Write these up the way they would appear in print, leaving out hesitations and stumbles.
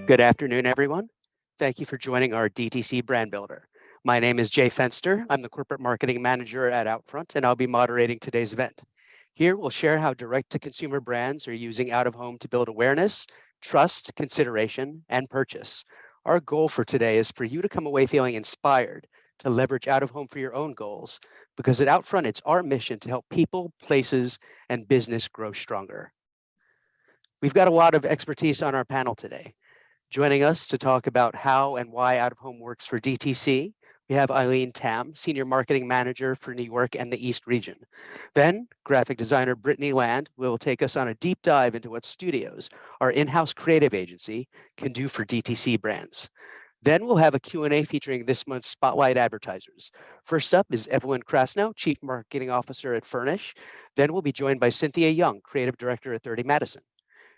Good afternoon, everyone. Thank you for joining our DTC Brand Builder. My name is Jay Fenster. I'm the Corporate Marketing Manager at OUTFRONT, and I'll be moderating today's event. Here, we'll share how direct-to-consumer brands are using out-of-home to build awareness, trust, consideration, and purchase. Our goal for today is for you to come away feeling inspired to leverage out-of-home for your own goals, because at OUTFRONT, it's our mission to help people, places, and business grow stronger. We've got a lot of expertise on our panel today. Joining us to talk about how and why out-of-home works for DTC, we have Eileen Tam, Senior Marketing Manager for New York and the East region. Then, graphic designer Brittany Land will take us on a deep dive into what studios, our in-house creative agency, can do for DTC brands. Then we'll have a Q&A featuring this month's Spotlight advertisers. First up is Evelyn Krasnow, Chief Marketing Officer at Fernish. Then we'll be joined by Cynthia Yeung, Creative Director at 30 Madison.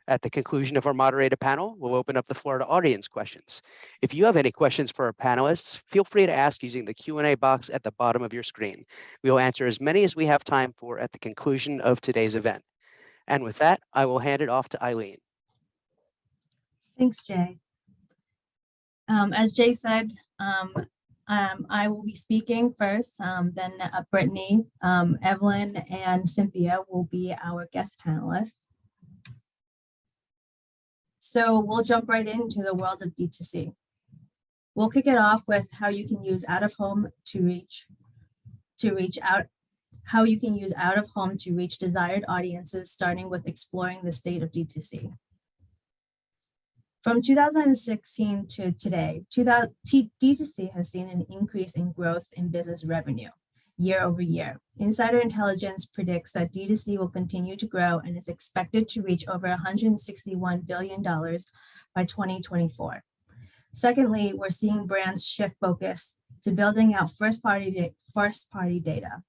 At the conclusion of our moderator panel, we'll open up the floor to audience questions. If you have any questions for our panelists, feel free to ask using the Q&A box at the bottom of your screen. We will answer as many as we have time for at the conclusion of today's event. And with that, I will hand it off to Eileen. Thanks, Jay. As Jay said, I will be speaking first, then Brittany, Evelyn, and Cynthia will be our guest panelists. So we'll jump right into the world of DTC. We'll kick it off with how you can use out-of-home to reach desired audiences, starting with exploring the state of DTC. From 2016 to today, DTC has seen an increase in growth in business revenue year over year. Insider intelligence predicts that DTC will continue to grow and is expected to reach over $161 billion by 2024. Secondly, we're seeing brands shift focus to building out first-party data.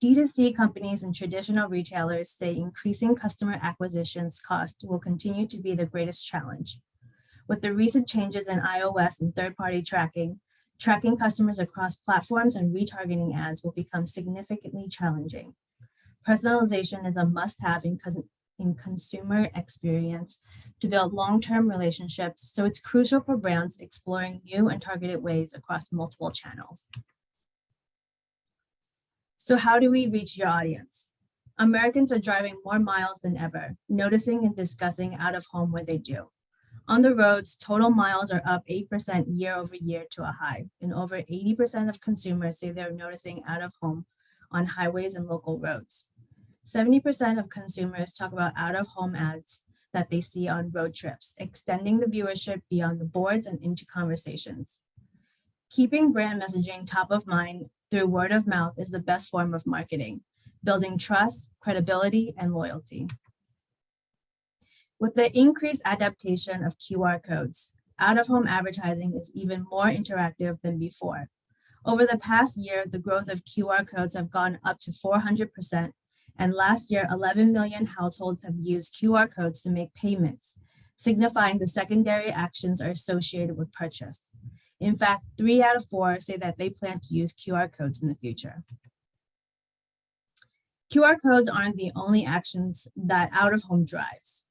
DTC companies and traditional retailers say increasing customer acquisitions cost will continue to be the greatest challenge. With the recent changes in iOS and third-party tracking customers across platforms and retargeting ads will become significantly challenging. Personalization is a must-have in consumer experience to build long-term relationships, so it's crucial for brands exploring new and targeted ways across multiple channels. So how do we reach your audience? Americans are driving more miles than ever, noticing and discussing out of home where they do. On the roads, total miles are up 8% year over year to a high, and over 80% of consumers say they're noticing out of home on highways and local roads. 70% of consumers talk about out of home ads that they see on road trips, extending the viewership beyond the boards and into conversations. Keeping brand messaging top of mind through word of mouth is the best form of marketing, building trust, credibility, and loyalty. With the increased adaptation of QR codes, out-of-home advertising is even more interactive than before. Over the past year, the growth of QR codes have gone up to 400%, and last year, 11 million households have used QR codes to make payments, signifying the secondary actions are associated with purchase. In fact, 3 out of 4 say that they plan to use QR codes in the future. QR codes aren't the only actions that out-of-home drives.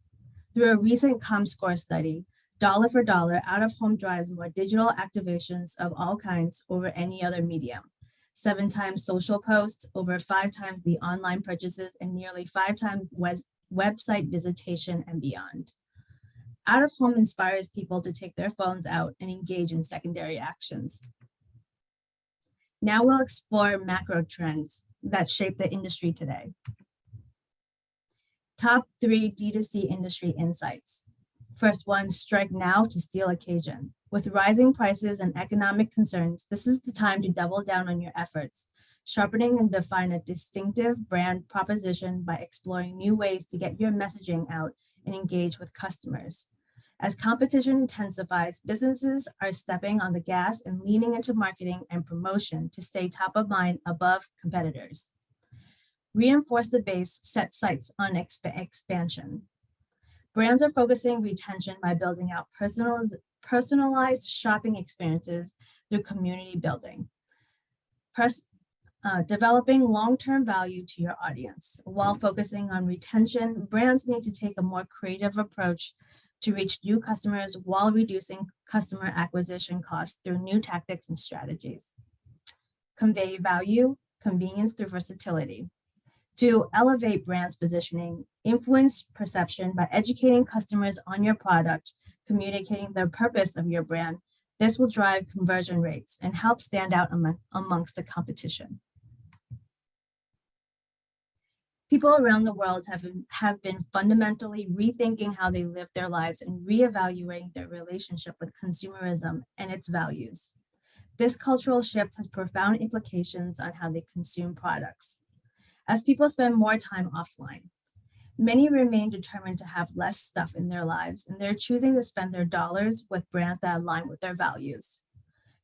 Through a recent ComScore study, dollar for dollar, out-of-home drives more digital activations of all kinds over any other medium. 7 times social posts, over 5 times the online purchases, and nearly 5 times website visitation and beyond. Out-of-home inspires people to take their phones out and engage in secondary actions. Now we'll explore macro trends that shape the industry today. Top 3 D2C industry insights. First one, strike now to steal occasion. With rising prices and economic concerns, this is the time to double down on your efforts, sharpening and define a distinctive brand proposition by exploring new ways to get your messaging out and engage with customers. As competition intensifies, businesses are stepping on the gas and leaning into marketing and promotion to stay top of mind above competitors. Reinforce the base, set sights on expansion. Brands are focusing retention by building out personalized shopping experiences through community building. Developing long-term value to your audience. While focusing on retention, brands need to take a more creative approach to reach new customers while reducing customer acquisition costs through new tactics and strategies. Convey value, convenience through versatility. To elevate brand's positioning, influence perception by educating customers on your product, communicating the purpose of your brand. This will drive conversion rates and help stand out amongst the competition. People around the world have been fundamentally rethinking how they live their lives and reevaluating their relationship with consumerism and its values. This cultural shift has profound implications on how they consume products. As people spend more time offline, many remain determined to have less stuff in their lives, and they're choosing to spend their dollars with brands that align with their values.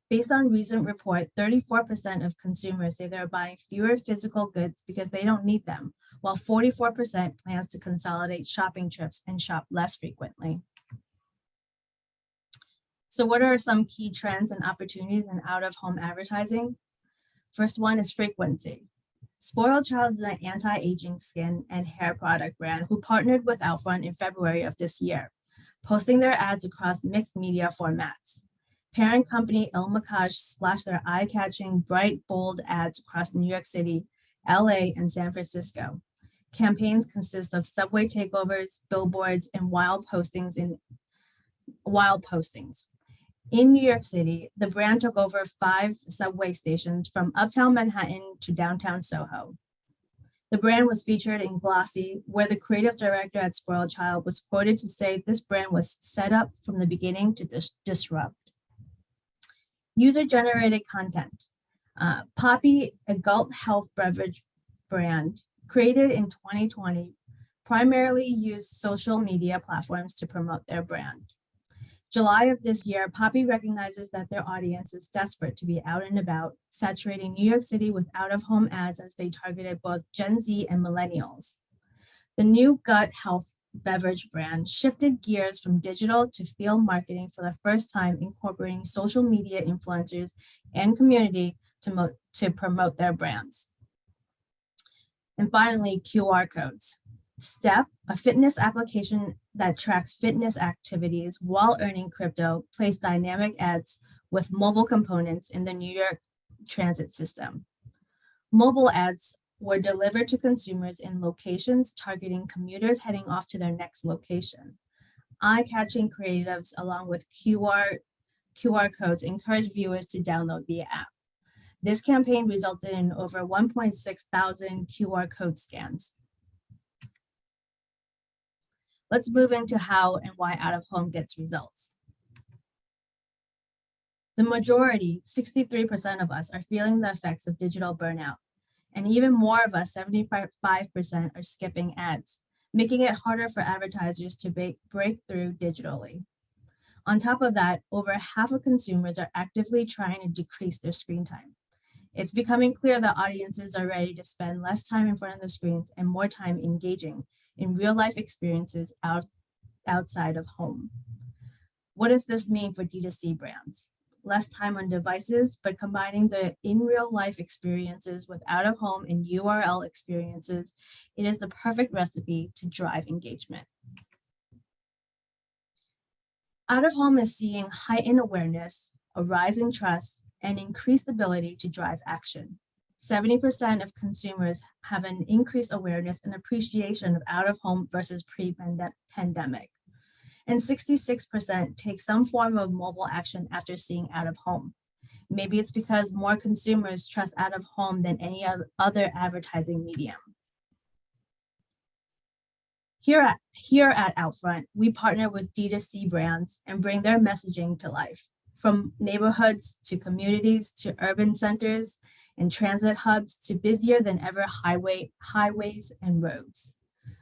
Based on recent report, 34% of consumers say they're buying fewer physical goods because they don't need them, while 44% plans to consolidate shopping trips and shop less frequently. So what are some key trends and opportunities in out-of-home advertising? First one is frequency. Spoiled Child is an anti-aging skin and hair product brand who partnered with OUTFRONT in February of this year, posting their ads across mixed media formats. Parent company Il Macaj splashed their eye-catching, bright, bold ads across New York City, LA, and San Francisco. Campaigns consist of subway takeovers, billboards, and wild postings. In New York City, the brand took over 5 subway stations from uptown Manhattan to downtown Soho. The brand was featured in Glossy, where the creative director at Spoiled Child was quoted to say this brand was set up from the beginning to disrupt. User-generated content. Poppy, a adult health beverage brand, created in 2020, primarily used social media platforms to promote their brand. July of this year, Poppy recognizes that their audience is desperate to be out and about, saturating New York City with out-of-home ads as they targeted both Gen Z and millennials. The new gut health beverage brand shifted gears from digital to field marketing for the first time, incorporating social media influencers and community to promote their brands. And finally, QR codes. Step, a fitness application that tracks fitness activities while earning crypto, placed dynamic ads with mobile components in the New York transit system. Mobile ads were delivered to consumers in locations targeting commuters heading off to their next location. Eye-catching creatives along with QR codes encourage viewers to download the app. This campaign resulted in over 1.6 thousand QR code scans. Let's move into how and why out-of-home gets results. The majority, 63% of us, are feeling the effects of digital burnout. And even more of us, 75%, are skipping ads, making it harder for advertisers to break through digitally. On top of that, over half of consumers are actively trying to decrease their screen time. It's becoming clear that audiences are ready to spend less time in front of the screens and more time engaging in real-life experiences outside of home. What does this mean for D2C brands? Less time on devices, but combining the in real life experiences with out of home and URL experiences, it is the perfect recipe to drive engagement. Out of home is seeing heightened awareness, a rise in trust, and increased ability to drive action. 70% of consumers have an increased awareness and appreciation of out of home versus pre-pandemic. And 66% take some form of mobile action after seeing out of home. Maybe it's because more consumers trust out of home than any other advertising medium. Here at OUTFRONT, we partner with D2C brands and bring their messaging to life, from neighborhoods to communities to urban centers and transit hubs to busier than ever highways and roads.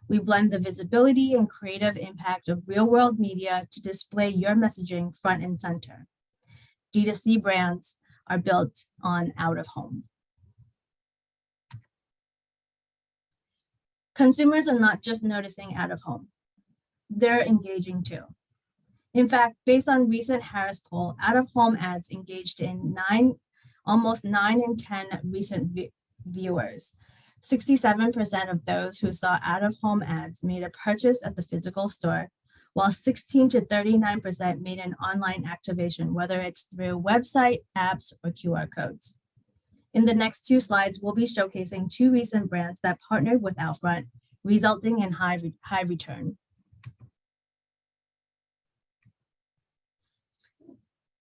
We blend the visibility and creative impact of real-world media to display your messaging front and center. D2C brands are built on out of home. Consumers are not just noticing out of home, they're engaging too. In fact, based on recent Harris poll, out of home ads engaged in almost 9 in 10 recent viewers. 67% of those who saw out of home ads made a purchase at the physical store, while 16 to 39% made an online activation, whether it's through website, apps, or QR codes. In the next 2 slides, we'll be showcasing 2 recent brands that partnered with OUTFRONT, resulting in high return.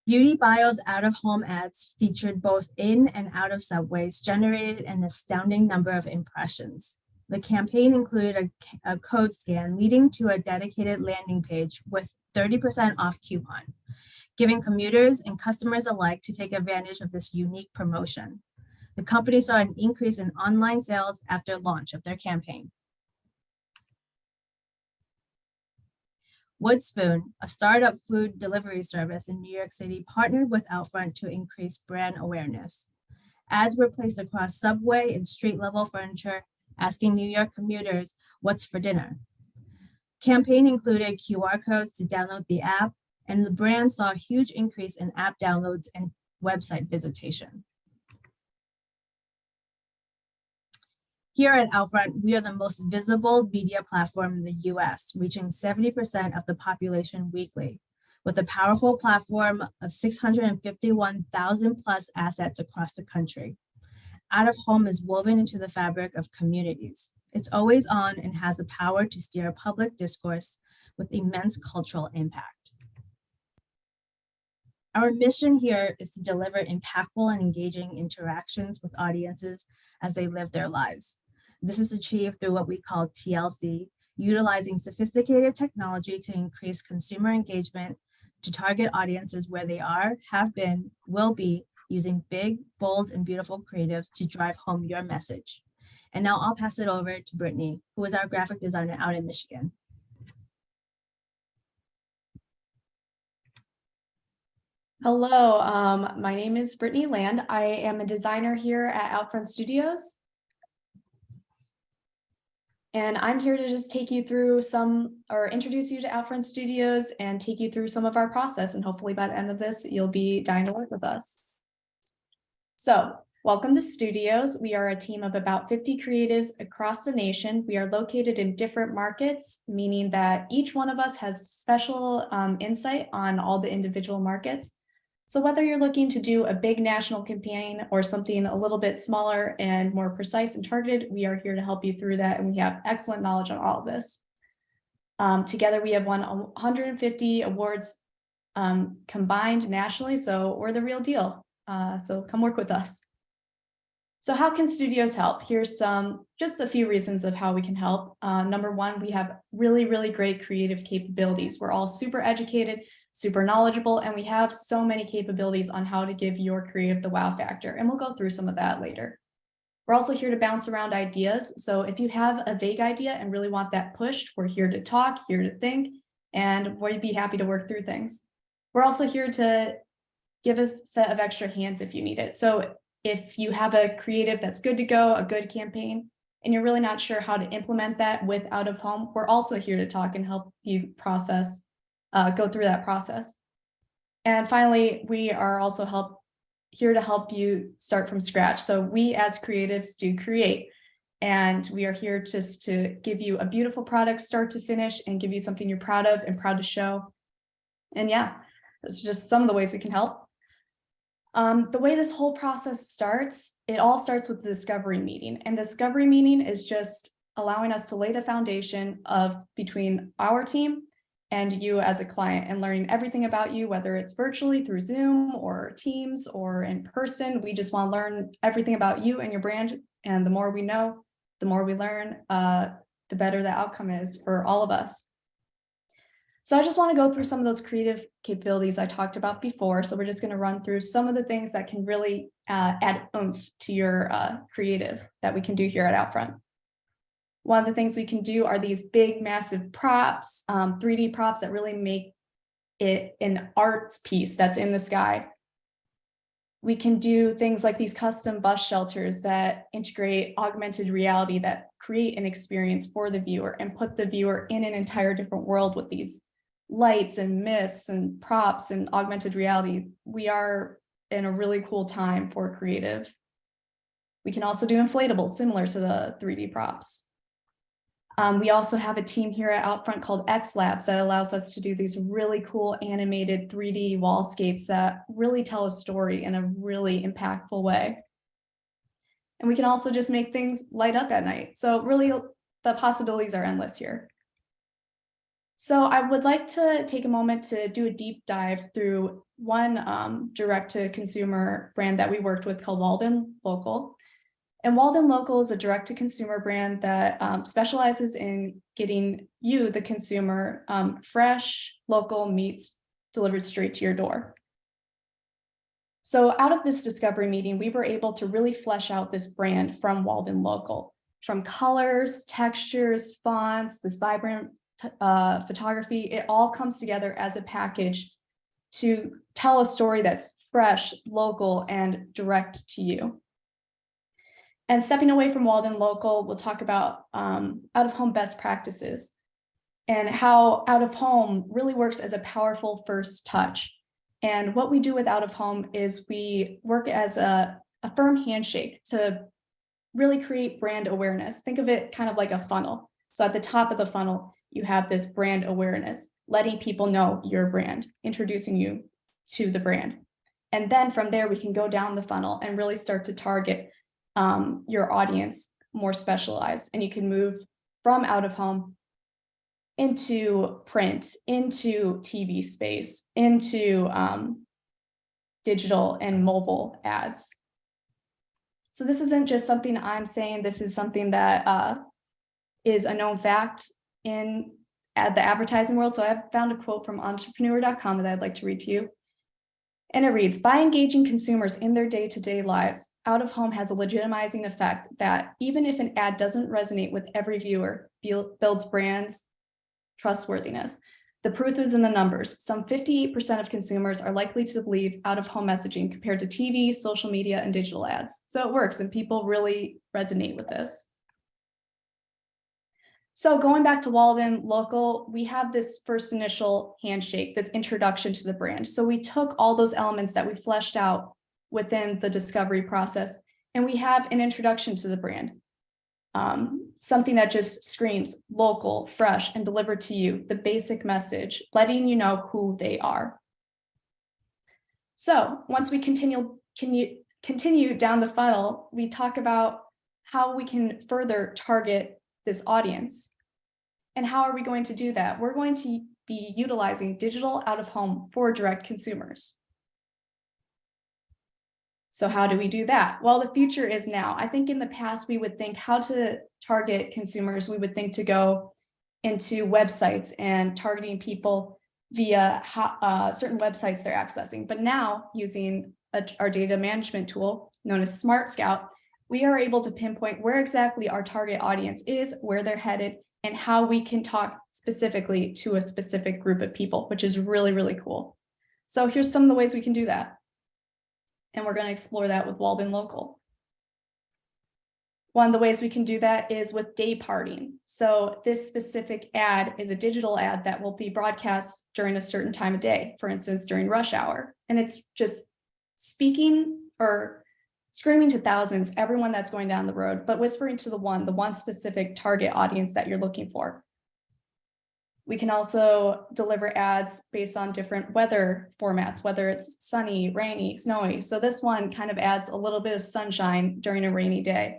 Beauty Bio's out-of-home ads featured both in and out of subways generated an astounding number of impressions. The campaign included a code scan leading to a dedicated landing page with 30% off coupon, giving commuters and customers alike to take advantage of this unique promotion. The company saw an increase in online sales after launch of their campaign. Woodspoon, a startup food delivery service in New York City, partnered with OUTFRONT to increase brand awareness. Ads were placed across subway and street-level furniture, asking New York commuters, "What's for dinner?" Campaign included QR codes to download the app, and the brand saw a huge increase in app downloads and website visitation. Here at OUTFRONT, we are the most visible media platform in the US, reaching 70% of the population weekly, with a powerful platform of 651,000 plus assets across the country. Out of home is woven into the fabric of communities. It's always on and has the power to steer public discourse with immense cultural impact. Our mission here is to deliver impactful and engaging interactions with audiences as they live their lives. This is achieved through what we call TLC, utilizing sophisticated technology to increase consumer engagement, to target audiences where they are, have been, will be, using big, bold, and beautiful creatives to drive home your message. And now I'll pass it over to Brittany, who is our graphic designer out in Michigan. Hello, my name is Brittany Land. I am a designer here at OUTFRONT Studios. And I'm here to just take you through introduce you to OUTFRONT Studios and take you through some of our process. And hopefully by the end of this, you'll be dying to work with us. So welcome to Studios. We are a team of about 50 creatives across the nation. We are located in different markets, meaning that each one of us has special insight on all the individual markets. So whether you're looking to do a big national campaign or something a little bit smaller and more precise and targeted, we are here to help you through that. And we have excellent knowledge on all of this. Together, we have won 150 awards combined nationally. So we're the real deal. So come work with us. So how can studios help? Here's just a few reasons of how we can help. Number one, we have really, really great creative capabilities. We're all super educated, super knowledgeable, and we have so many capabilities on how to give your creative the wow factor. And we'll go through some of that later. We're also here to bounce around ideas. So if you have a vague idea and really want that pushed, we're here to talk, here to think, and we'd be happy to work through things. We're also here to give a set of extra hands if you need it. So if you have a creative that's good to go, a good campaign, and you're really not sure how to implement that with out of home, we're also here to talk and help you go through that process. And finally, we are also here to help you start from scratch. So we as creatives do create, and we are here just to give you a beautiful product start to finish and give you something you're proud of and proud to show. And yeah, that's just some of the ways we can help. The way this whole process starts, it all starts with the discovery meeting. And the discovery meeting is just allowing us to lay the foundation between our team and you as a client, and learning everything about you, whether it's virtually through Zoom or Teams or in person. We just want to learn everything about you and your brand. And the more we know, the more we learn, the better the outcome is for all of us. So I just want to go through some of those creative capabilities I talked about before. So we're just going to run through some of the things that can really add oomph to your creative that we can do here at OUTFRONT. One of the things we can do are these big, massive props, 3D props that really make it an art piece that's in the sky. We can do things like these custom bus shelters that integrate augmented reality that create an experience for the viewer and put the viewer in an entire different world with these lights and mists and props and augmented reality. We are in a really cool time for creative. We can also do inflatables similar to the 3D props. We also have a team here at Outfront called X Labs that allows us to do these really cool animated 3D wallscapes that really tell a story in a really impactful way. And we can also just make things light up at night. So really the possibilities are endless here. So I would like to take a moment to do a deep dive through one direct-to-consumer brand that we worked with called WALDEN Local. And WALDEN Local is a direct-to-consumer brand that specializes in getting you, the consumer, fresh local meats delivered straight to your door. So out of this discovery meeting, we were able to really flesh out this brand from WALDEN Local, from colors, textures, fonts, this vibrant photography. It all comes together as a package to tell a story that's fresh, local, and direct to you. And stepping away from WALDEN Local, we'll talk about out-of-home best practices and how out-of-home really works as a powerful first touch. And what we do with out-of-home is we work as a firm handshake to really create brand awareness. Think of it kind of like a funnel. So at the top of the funnel, you have this brand awareness, letting people know your brand, introducing you to the brand. And then from there, we can go down the funnel and really start to target your audience more specialized. And you can move from out-of-home into print, into TV space, into digital and mobile ads. So this isn't just something I'm saying, this is something that is a known fact in the advertising world. So I've found a quote from entrepreneur.com that I'd like to read to you. And it reads, by engaging consumers in their day-to-day lives, out-of-home has a legitimizing effect that even if an ad doesn't resonate with every viewer, builds brands trustworthiness. The proof is in the numbers. Some 58% of consumers are likely to believe out-of-home messaging compared to TV, social media, and digital ads. So it works and people really resonate with this. So going back to WALDEN Local, we have this first initial handshake, this introduction to the brand. So we took all those elements that we fleshed out within the discovery process, and we have an introduction to the brand. Something that just screams local, fresh, and delivered to you, the basic message, letting you know who they are. So once we continue down the funnel, we talk about how we can further target this audience. And how are we going to do that? We're going to be utilizing digital out-of-home for direct consumers. So how do we do that? Well, the future is now. I think in the past, we would think how to target consumers. We would think to go into websites and targeting people via certain websites they're accessing. But now using our data management tool known as Smart Scout, we are able to pinpoint where exactly our target audience is, where they're headed, and how we can talk specifically to a specific group of people, which is really, really cool. So here's some of the ways we can do that. And we're going to explore that with WALDEN Local. One of the ways we can do that is with day parting. So this specific ad is a digital ad that will be broadcast during a certain time of day, for instance, during rush hour. And it's just speaking or screaming to thousands, everyone that's going down the road, but whispering to the one specific target audience that you're looking for. We can also deliver ads based on different weather formats, whether it's sunny, rainy, snowy. So this one kind of adds a little bit of sunshine during a rainy day.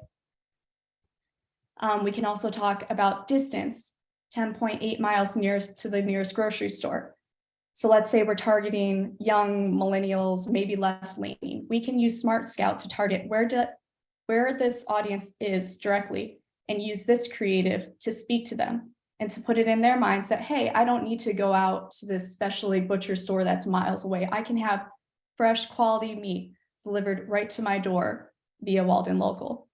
We can also talk about distance, 10.8 miles nearest to the nearest grocery store. So let's say we're targeting young millennials, maybe left-leaning. We can use Smart Scout to target where this audience is directly and use this creative to speak to them and to put it in their minds that, hey, I don't need to go out to this specialty butcher store that's miles away. I can have fresh quality meat delivered right to my door via WALDEN Local.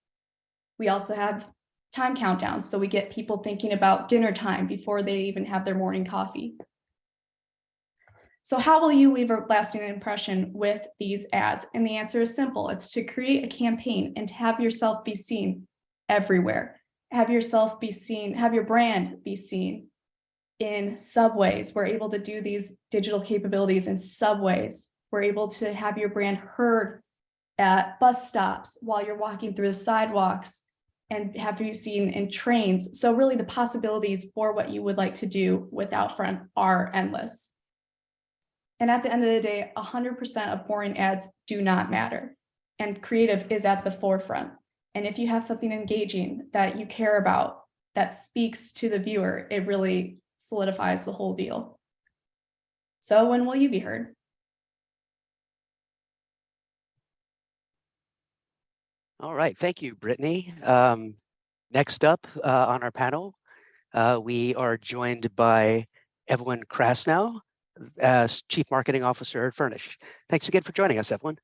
We also have time countdowns, so we get people thinking about dinner time before they even have their morning coffee. So how will you leave a lasting impression with these ads? And the answer is simple. It's to create a campaign and to have yourself be seen everywhere. Have yourself be seen, have your brand be seen in subways. We're able to do these digital capabilities in subways. We're able to have your brand heard at bus stops while you're walking through the sidewalks, and have you seen in trains? So really the possibilities for what you would like to do with Outfront are endless. And at the end of the day, 100% of boring ads do not matter. And creative is at the forefront. And if you have something engaging that you care about, that speaks to the viewer, it really solidifies the whole deal. So when will you be heard? All right, thank you, Brittany. Next up on our panel, we are joined by Evelyn Krasnow, as Chief Marketing Officer at Fernish. Thanks again for joining us, Evelyn.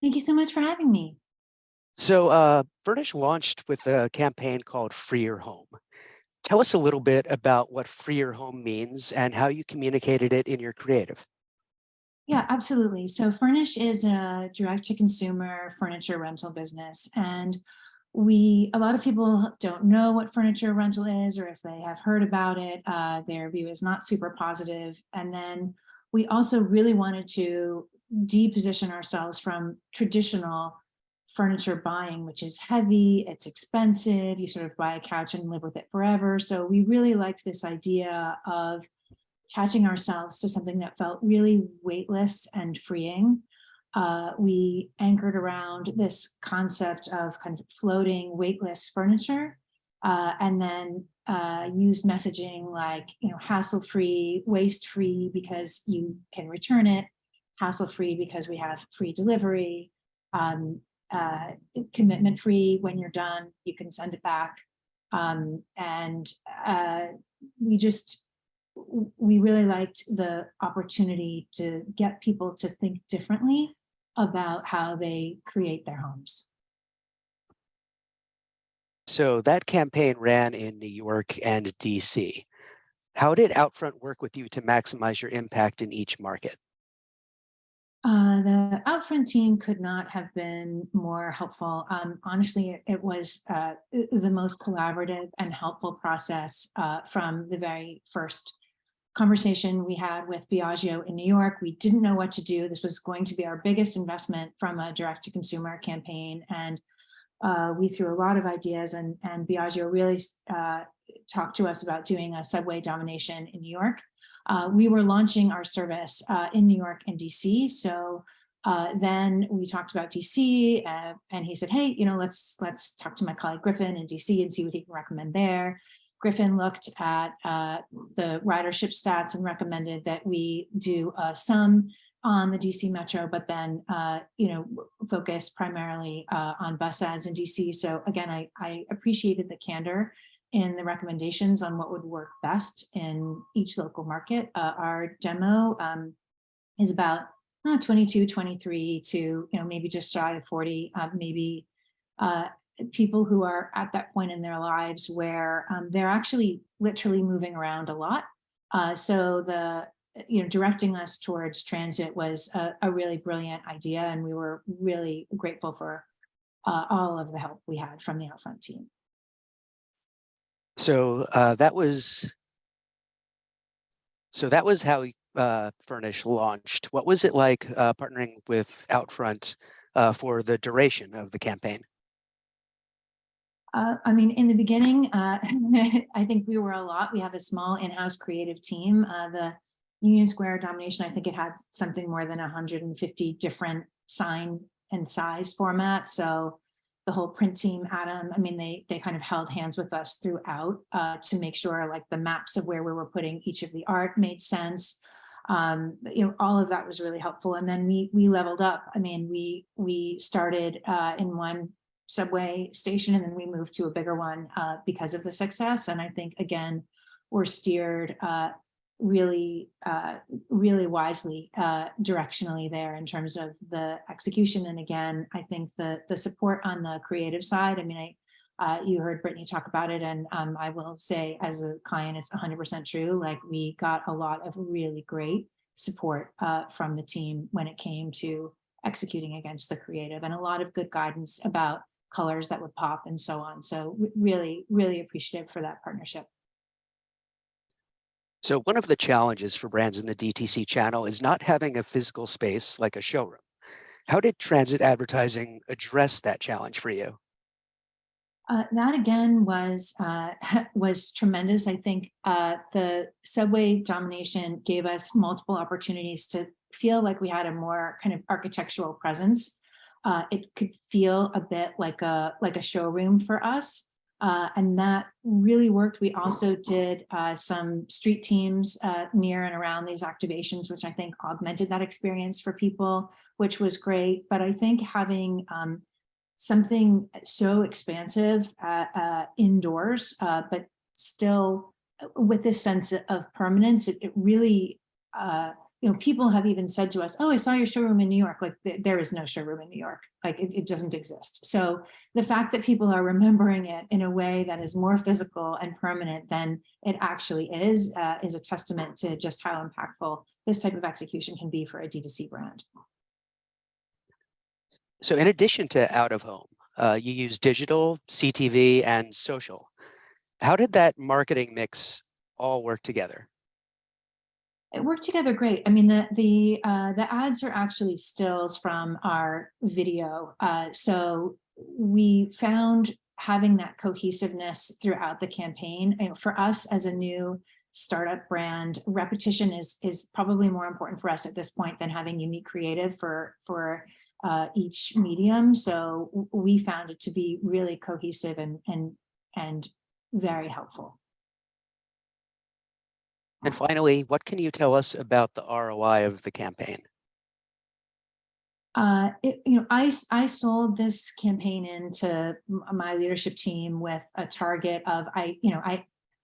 Thank you so much for having me. So Fernish launched with a campaign called Free Your Home. Tell us a little bit about what Free Your Home means and how you communicated it in your creative. Yeah, absolutely. So Fernish is a direct-to-consumer furniture rental business, and a lot of people don't know what furniture rental is, or if they have heard about it, their view is not super positive. And then we also really wanted to deposition ourselves from traditional furniture buying, which is heavy, it's expensive, you sort of buy a couch and live with it forever. So we really liked this idea of attaching ourselves to something that felt really weightless and freeing. We anchored around this concept of kind of floating weightless furniture, and then used messaging like, hassle-free, waste-free because you can return it, hassle-free because we have free delivery, commitment-free when you're done, you can send it back. We really liked the opportunity to get people to think differently about how they create their homes. So that campaign ran in New York and DC. How did Outfront work with you to maximize your impact in each market? The Outfront team could not have been more helpful. Honestly, it was the most collaborative and helpful process from the very first conversation we had with Biagio in New York. We didn't know what to do. This was going to be our biggest investment from a direct-to-consumer campaign, and we threw a lot of ideas, and Biagio really talked to us about doing a subway domination in New York. We were launching our service in New York and DC, so then we talked about DC, and he said, hey, let's talk to my colleague Griffin in DC and see what he can recommend there. Griffin looked at the ridership stats and recommended that we do some on the DC Metro, but then focus primarily on bus ads in DC. So again, I appreciated the candor in the recommendations on what would work best in each local market. Our demo is about 22, 23 to maybe just shy of 40, maybe people who are at that point in their lives where they're actually literally moving around a lot. So directing us towards transit was a really brilliant idea, and we were really grateful for all of the help we had from the Outfront team. So that was how Fernish launched. What was it like partnering with Outfront for the duration of the campaign? In the beginning, I think we were a lot. We have a small in-house creative team. The Union Square domination, I think it had something more than 150 different sign and size formats. So the whole print team, Adam, they kind of held hands with us throughout to make sure like the maps of where we were putting each of the art made sense. All of that was really helpful. And then we leveled up. We started in one subway station, and then we moved to a bigger one because of the success. And I think, again, we're steered really wisely directionally there in terms of the execution. And again, I think the support on the creative side, you heard Brittany talk about it, and I will say as a client, it's 100% true. Like, we got a lot of really great support from the team when it came to executing against the creative, and a lot of good guidance about colors that would pop and so on. So really, really appreciative for that partnership. So one of the challenges for brands in the DTC channel is not having a physical space like a showroom. How did transit advertising address that challenge for you? That again was was tremendous. I think the subway domination gave us multiple opportunities to feel like we had a more kind of architectural presence. It could feel a bit like a showroom for us, and that really worked. We also did some street teams near and around these activations, which I think augmented that experience for people, which was great. But I think having something so expansive indoors, but still with this sense of permanence, it really, people have even said to us, oh, I saw your showroom in New York. Like there is no showroom in New York. Like it doesn't exist. So the fact that people are remembering it in a way that is more physical and permanent than it actually is a testament to just how impactful this type of execution can be for a D2C brand. So in addition to out of home, you use digital, CTV, and social. How did that marketing mix all work together? It worked together great. I mean, the ads are actually stills from our video. So we found having that cohesiveness throughout the campaign. And for us as a new startup brand, repetition is probably more important for us at this point than having unique creative for each medium. So we found it to be really cohesive and very helpful. And finally, what can you tell us about the ROI of the campaign? I sold this campaign into my leadership team with a target of I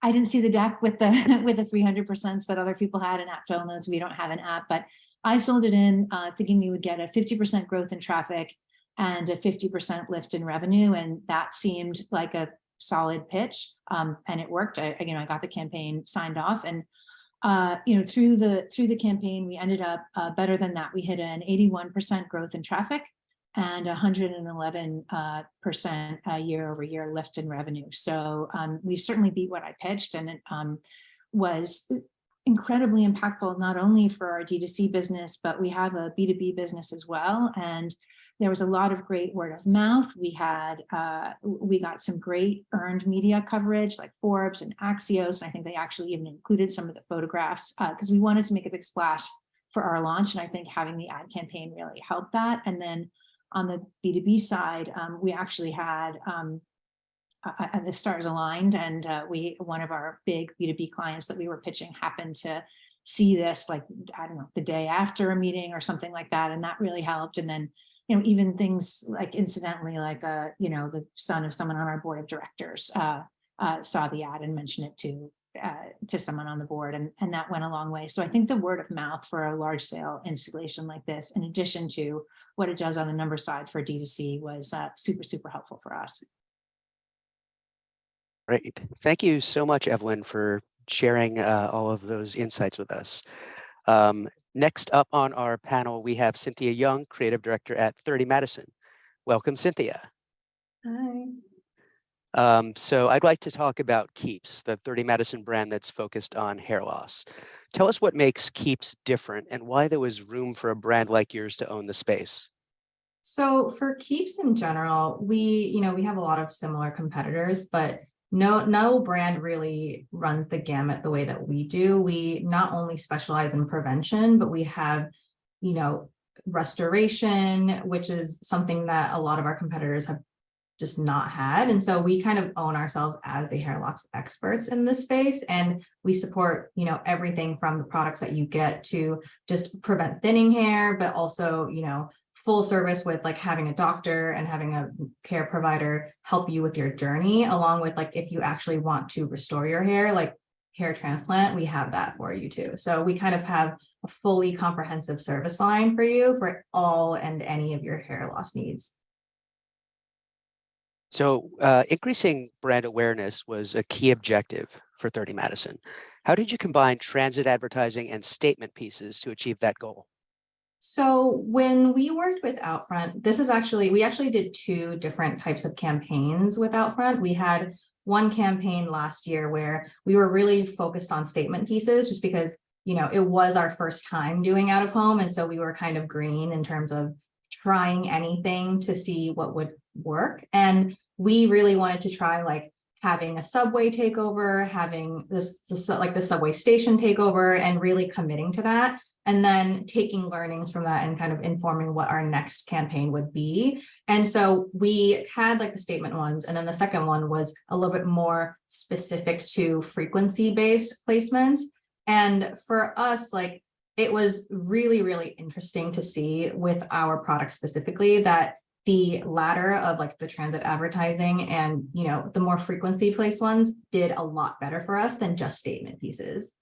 didn't see the deck with the with the 300% that other people had in app downloads. We don't have an app, but I sold it in thinking we would get a 50% growth in traffic and a 50% lift in revenue, and that seemed like a solid pitch, and it worked. I got the campaign signed off, and through the campaign, we ended up better than that. We hit an 81% growth in traffic and 111% year-over-year lift in revenue. So we certainly beat what I pitched, and it was incredibly impactful, not only for our D2C business, but we have a B2B business as well. And there was a lot of great word of mouth. We got some great earned media coverage like Forbes and Axios. I think they actually even included some of the photographs because we wanted to make a big splash for our launch. And I think having the ad campaign really helped that. And then on the B2B side, we actually had the stars aligned, and one of our big B2B clients that we were pitching happened to see this, like, I don't know, the day after a meeting or something like that. And that really helped. And then, even things like incidentally, like, the son of someone on our board of directors saw the ad and mentioned it to someone on the board, and that went a long way. So I think the word of mouth for a large scale installation like this, in addition to what it does on the number side for D2C, was super, super helpful for us. Great. Thank you so much, Evelyn, for sharing all of those insights with us. Next up on our panel, we have Cynthia Yeung, Creative Director at 30 Madison. Welcome, Cynthia. Hi. So I'd like to talk about Keeps, the 30 Madison brand that's focused on hair loss. Tell us what makes Keeps different and why there was room for a brand like yours to own the space. So for Keeps in general, we have a lot of similar competitors, but no brand really runs the gamut the way that we do. We not only specialize in prevention, but we have, restoration, which is something that a lot of our competitors have just not had. And so we kind of own ourselves as the hair loss experts in this space. And we support, everything from the products that you get to just prevent thinning hair, but also, full service with like having a doctor and having a care provider help you with your journey, along with like if you actually want to restore your hair, like hair transplant, we have that for you too. So we kind of have a fully comprehensive service line for you for all and any of your hair loss needs. So increasing brand awareness was a key objective for 30 Madison. How did you combine transit advertising and statement pieces to achieve that goal? So when we worked with Outfront, we actually did two different types of campaigns with Outfront. We had one campaign last year where we were really focused on statement pieces just because, it was our first time doing out of home. And so we were kind of green in terms of trying anything to see what would work. And we really wanted to try like having a subway takeover, having this like the subway station takeover, and really committing to that. And then taking learnings from that and kind of informing what our next campaign would be. And so we had like the statement ones, and then the second one was a little bit more specific to frequency-based placements. And for us, like, it was really, really interesting to see with our product specifically that the latter of like the transit advertising and, you know, the more frequency placed ones did a lot better for us than just statement pieces.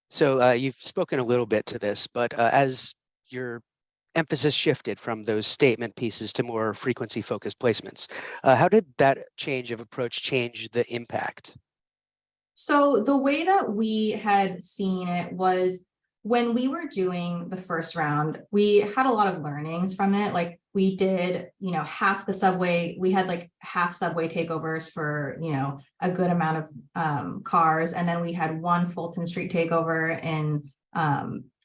So you've spoken a little bit to this, but as your emphasis shifted from those statement pieces to more frequency focused placements, how did that change of approach change the impact? So the way that we had seen it was when we were doing the first round, we had a lot of learnings from it. Like we did, you know, half the subway, we had like half subway takeovers for, you know, a good amount of cars. And then we had one Fulton Street takeover in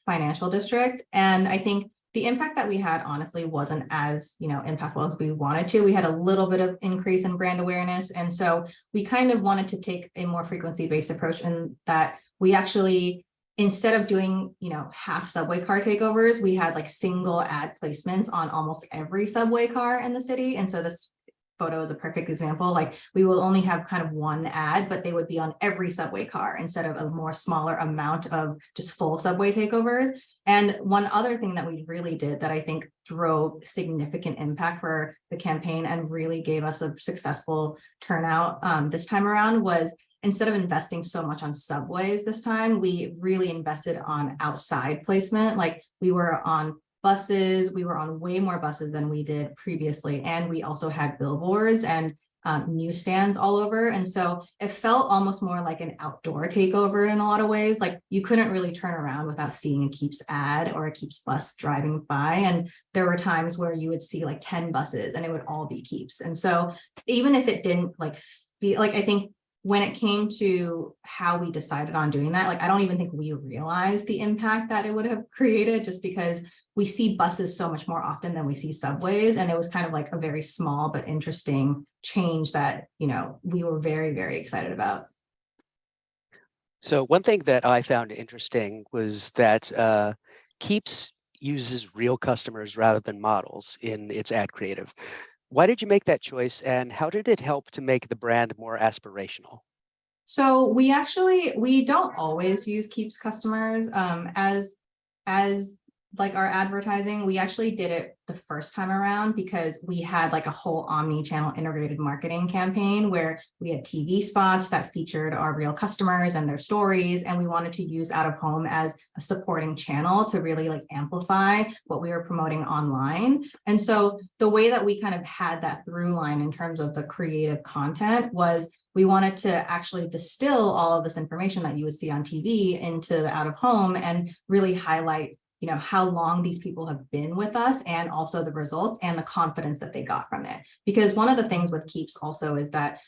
Financial District. And I think the impact that we had honestly wasn't as, you know, impactful as we wanted to. We had a little bit of increase in brand awareness. And so we kind of wanted to take a more frequency-based approach in that we actually, instead of doing, you know, half subway car takeovers, we had like single ad placements on almost every subway car in the city. And so this photo is a perfect example. Like we will only have kind of one ad, but they would be on every subway car instead of a more smaller amount of just full subway takeovers. And one other thing that we really did that I think drove significant impact for the campaign and really gave us a successful turnout this time around was, instead of investing so much on subways this time, we really invested on outside placement. Like we were on buses, we were on way more buses than we did previously. And we also had billboards and newsstands all over. And so it felt almost more like an outdoor takeover in a lot of ways. Like you couldn't really turn around without seeing a Keeps ad or a Keeps bus driving by. And there were times where you would see like 10 buses and it would all be Keeps. And so even if it didn't like feel like, I think when it came to how we decided on doing that, like I don't even think we realized the impact that it would have created, just because we see buses so much more often than we see subways. And it was kind of like a very small but interesting change that, you know, we were very, very excited about. So one thing that I found interesting was that Keeps uses real customers rather than models in its ad creative. Why did you make that choice, and how did it help to make the brand more aspirational? So we don't always use Keeps customers as like our advertising. We actually did it the first time around because we had like a whole omni-channel integrated marketing campaign where we had TV spots that featured our real customers and their stories, and we wanted to use out of home as a supporting channel to really like amplify what we were promoting online. And so the way that we kind of had that through line in terms of the creative content was we wanted to actually distill all of this information that you would see on TV into the out of home and really highlight, you know, how long these people have been with us and also the results and the confidence that they got from it. Because one of the things with Keeps also is that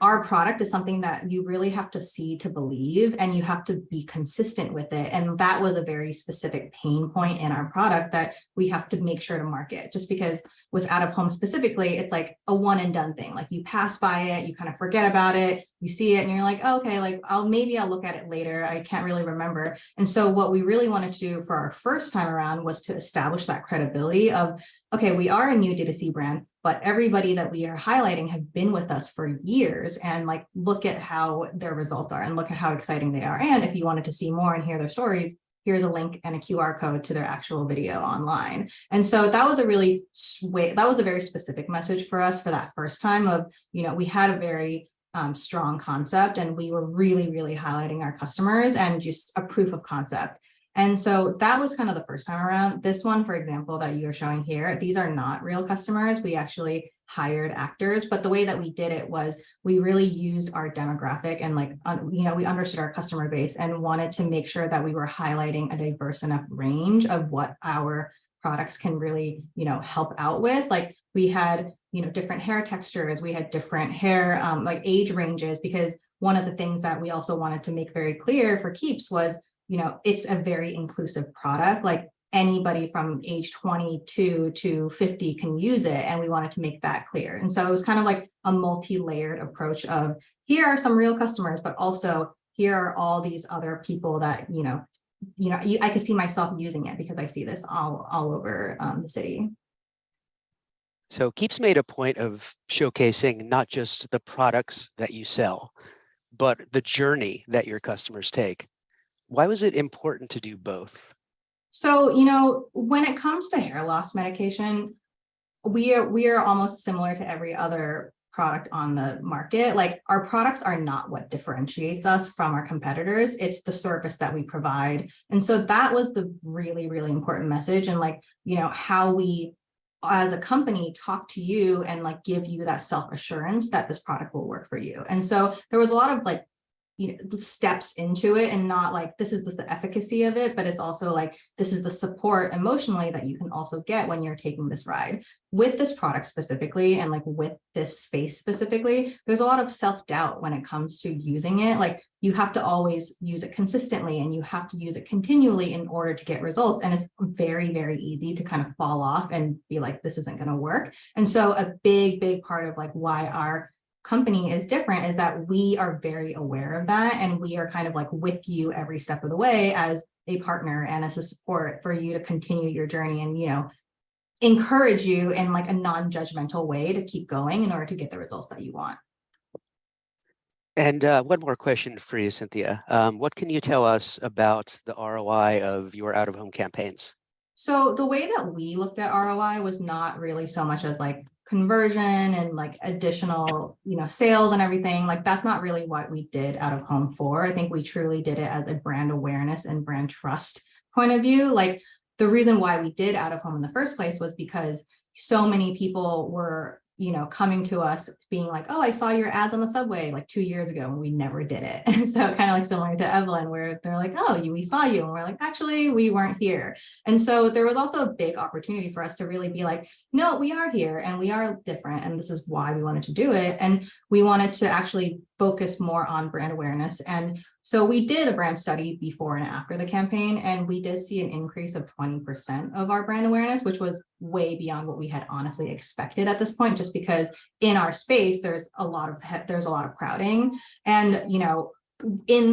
our product is something that you really have to see to believe, and you have to be consistent with it. And that was a very specific pain point in our product that we have to make sure to market, just because with out of home specifically, it's like a one and done thing. Like you pass by it, you kind of forget about it, you see it and you're like, oh, okay, like maybe I'll look at it later. I can't really remember. And so what we really wanted to do for our first time around was to establish that credibility of, okay, we are a new D2C brand, but everybody that we are highlighting have been with us for years, and like, look at how their results are and look at how exciting they are. And if you wanted to see more and hear their stories, here's a link and a QR code to their actual video online. And so that was a really that was a very specific message for us for that first time of, you know, we had a very strong concept, and we were really, really highlighting our customers and just a proof of concept. And so that was kind of the first time around. This one, for example, that you're showing here, these are not real customers. We actually hired actors, but the way that we did it was we really used our demographic and like, you know, we understood our customer base and wanted to make sure that we were highlighting a diverse enough range of what our products can really, you know, help out with. Like we had, you know, different hair textures, we had different hair, like age ranges, because one of the things that we also wanted to make very clear for Keeps was, you know, it's a very inclusive product. Like anybody from age 22 to 50 can use it. And we wanted to make that clear. And so it was kind of like a multi-layered approach of here are some real customers, but also here are all these other people that, I could see myself using it because I see this all over the city. So Keeps made a point of showcasing not just the products that you sell, but the journey that your customers take. Why was it important to do both? So, when it comes to hair loss medication, we are almost similar to every other product on the market. Like, our products are not what differentiates us from our competitors. It's the service that we provide. And so that was the really, really important message. And how we as a company talk to you and give you that self-assurance that this product will work for you. And so there was a lot of steps into it, and not this is the efficacy of it, but it's also this is the support emotionally that you can also get when you're taking this ride with this product specifically. And with this space specifically, there's a lot of self-doubt when it comes to using it. You have to always use it consistently, and you have to use it continually in order to get results. And it's very, very easy to kind of fall off and be this isn't going to work. And so a big part of why our company is different is that we are very aware of that, and we are kind of with you every step of the way as a partner and as a support for you to continue your journey, and encourage you in a non-judgmental way to keep going in order to get the results that you want. And one more question for you, Cynthia. What can you tell us about the ROI of your out-of-home campaigns? So the way that we looked at ROI was not really so much as conversion and additional, sales and everything. That's not really what we did out of home for. I think we truly did it as a brand awareness and brand trust point of view. The reason why we did out of home in the first place was because so many people were coming to us being oh, I saw your ads on the subway 2 years ago, and we never did it. And so kind of similar to Evelyn, where they're oh, we saw you, and we're actually, we weren't here. And so there was also a big opportunity for us to really be no, we are here, and we are different, and this is why we wanted to do it. And we wanted to actually focus more on brand awareness. And so we did a brand study before and after the campaign, and we did see an increase of 20% of our brand awareness, which was way beyond what we had honestly expected at this point, just because in our space, there's a lot of crowding. And,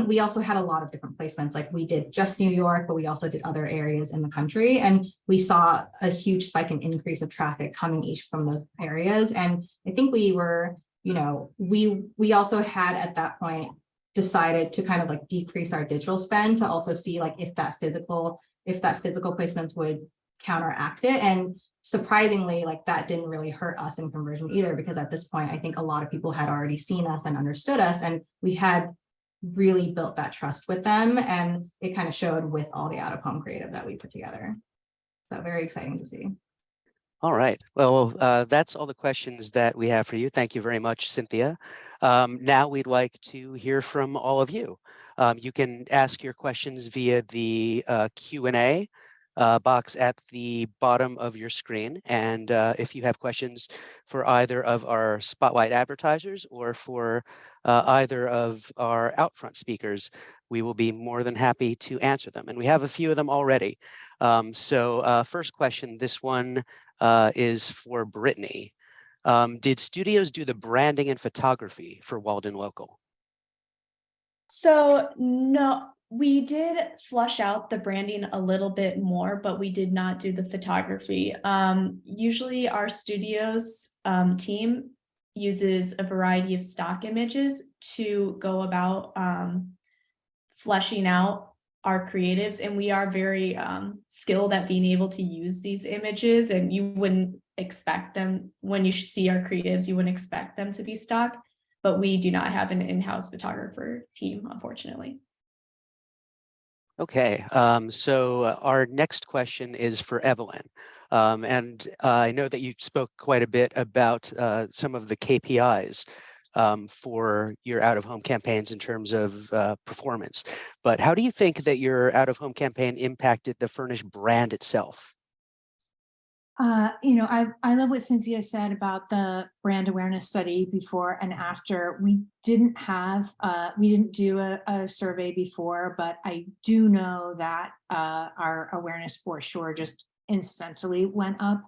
we also had a lot of different placements. We did just New York, but we also did other areas in the country. And we saw a huge spike in increase of traffic coming each from those areas. And I think we were, we also had at that point decided to kind of decrease our digital spend to also see if that physical placements would counteract it. And surprisingly, that didn't really hurt us in conversion either, because at this point, I think a lot of people had already seen us and understood us, and we had really built that trust with them. And it kind of showed with all the out-of-home creative that we put together. So very exciting to see. All right. Well, that's all the questions that we have for you. Thank you very much, Cynthia. Now we'd like to hear from all of you. You can ask your questions via the Q&A box at the bottom of your screen. And if you have questions for either of our spotlight advertisers or for either of our Outfront speakers, we will be more than happy to answer them. And we have a few of them already. So first question, this one is for Brittany. Did studios do the branding and photography for Walden Local? So no, we did flush out the branding a little bit more, but we did not do the photography. Usually our studios team uses a variety of stock images to go about fleshing out our creatives, and we are very skilled at being able to use these images, and you wouldn't expect them when you see our creatives, you wouldn't expect them to be stock, but we do not have an in-house photographer team, unfortunately. Okay, so our next question is for Evelyn. And I know that you spoke quite a bit about some of the KPIs for your out-of-home campaigns in terms of performance. But how do you think that your out-of-home campaign impacted the Fernish brand itself? I love what Cynthia said about the brand awareness study before and after. We didn't do a survey before, but I do know that our awareness for sure just instantly went up.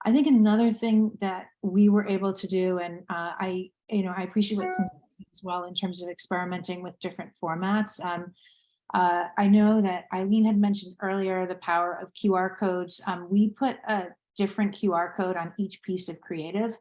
I think another thing that we were able to do, and I appreciate what Cynthia said as well in terms of experimenting with different formats. I know that Eileen had mentioned earlier the power of QR codes. We put a different QR code on each piece of creative,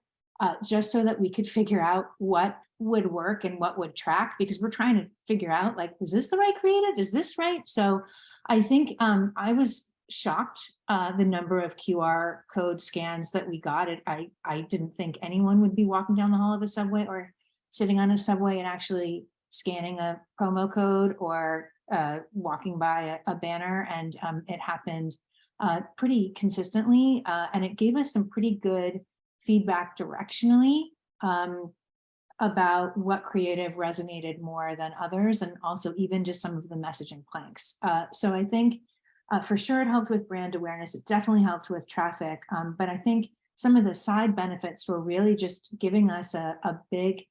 just so that we could figure out what would work and what would track, because we're trying to figure out, like, is this the right creative? Is this right? So I think I was shocked the number of QR code scans that we got. I didn't think anyone would be walking down the hall of a subway or sitting on a subway and actually scanning a promo code or walking by a banner, and it happened pretty consistently, and it gave us some pretty good feedback directionally about what creative resonated more than others, and also even just some of the messaging planks. So I think for sure it helped with brand awareness. It definitely helped with traffic, but I think some of the side benefits were really just giving us a big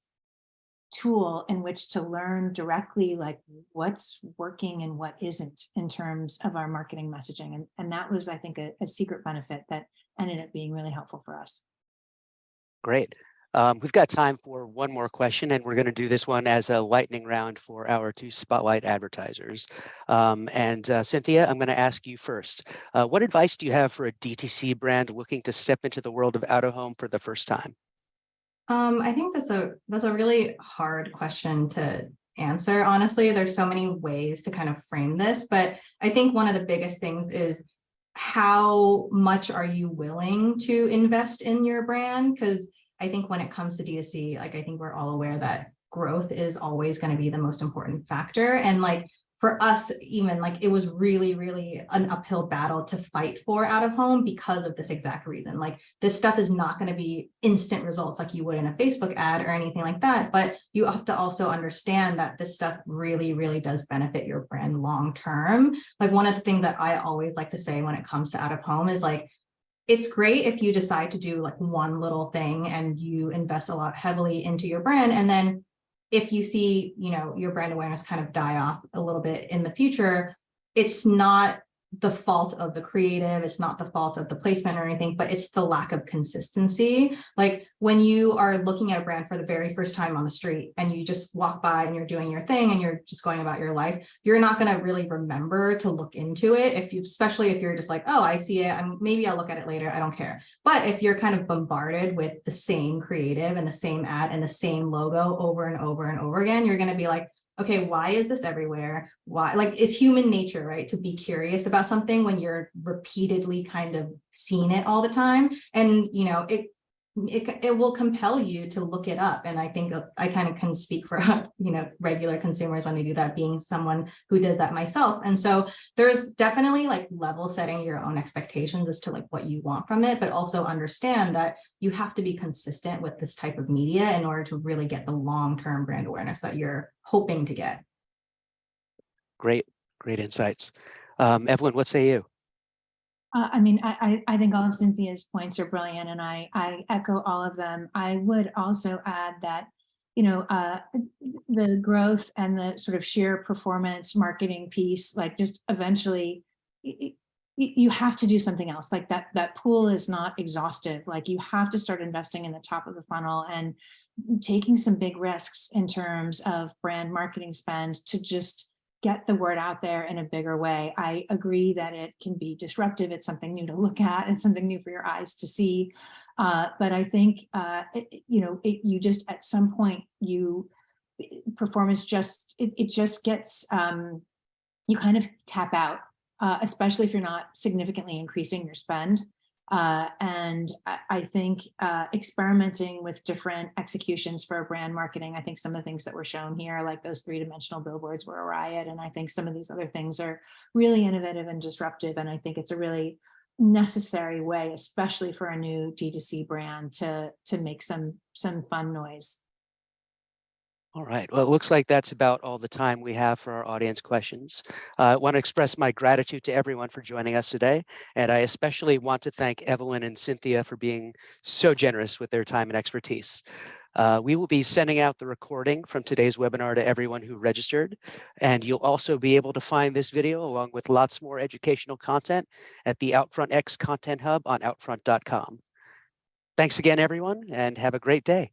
tool in which to learn directly, like, what's working and what isn't in terms of our marketing messaging. And that was, I think, a secret benefit that ended up being really helpful for us. Great. We've got time for one more question, and we're going to do this one as a lightning round for our 2 spotlight advertisers. Cynthia, I'm going to ask you first. What advice do you have for a DTC brand looking to step into the world of out-of-home for the first time? I think that's a really hard question to answer. Honestly, there's so many ways to kind of frame this, but I think one of the biggest things is how much are you willing to invest in your brand? Because I think when it comes to D2C, like, I think we're all aware that growth is always going to be the most important factor. And like, for us, even, like, it was really, really an uphill battle to fight for out of home because of this exact reason. Like, this stuff is not going to be instant results like you would in a Facebook ad or anything like that. But you have to also understand that this stuff really, really does benefit your brand long term. Like, one of the things that I always like to say when it comes to out of home is, like, it's great if you decide to do like one little thing and you invest a lot heavily into your brand, and then if you see, your brand awareness kind of die off a little bit in the future, it's not the fault of the creative, it's not the fault of the placement or anything, but it's the lack of consistency. Like, when you are looking at a brand for the very first time on the street and you just walk by and you're doing your thing and you're just going about your life, you're not going to really remember to look into it, especially if you're just like, oh, I see it, maybe I'll look at it later, I don't care. But if you're kind of bombarded with the same creative and the same ad and the same logo over and over and over again, you're going to be like, okay, why is this everywhere? Why? Like, it's human nature, right, to be curious about something when you're repeatedly kind of seeing it all the time. And, it will compel you to look it up. And I think I kind of can speak for, regular consumers when they do that, being someone who does that myself. And so there's definitely like level setting your own expectations as to like what you want from it, but also understand that you have to be consistent with this type of media in order to really get the long-term brand awareness that you're hoping to get. Great insights. Evelyn, what say you? I think all of Cynthia's points are brilliant, and I echo all of them. I would also add that, the growth and the sort of sheer performance marketing piece, like, just eventually you have to do something else. Like, that pool is not exhaustive. Like, you have to start investing in the top of the funnel and taking some big risks in terms of brand marketing spend to just get the word out there in a bigger way. I agree that it can be disruptive. It's something new to look at and something new for your eyes to see. But I think, you just, at some point, performance just, it just gets, you kind of tap out, especially if you're not significantly increasing your spend. And I think experimenting with different executions for brand marketing, I think some of the things that were shown here, like those 3-dimensional billboards, were a riot. And I think some of these other things are really innovative and disruptive. And I think it's a really necessary way, especially for a new D2C brand, to make some fun noise. All right. Well, it looks like that's about all the time we have for our audience questions. I want to express my gratitude to everyone for joining us today. And I especially want to thank Evelyn and Cynthia for being so generous with their time and expertise. We will be sending out the recording from today's webinar to everyone who registered. And you'll also be able to find this video along with lots more educational content at the OUTFRONTX Content Hub on outfront.com. Thanks again, everyone, and have a great day.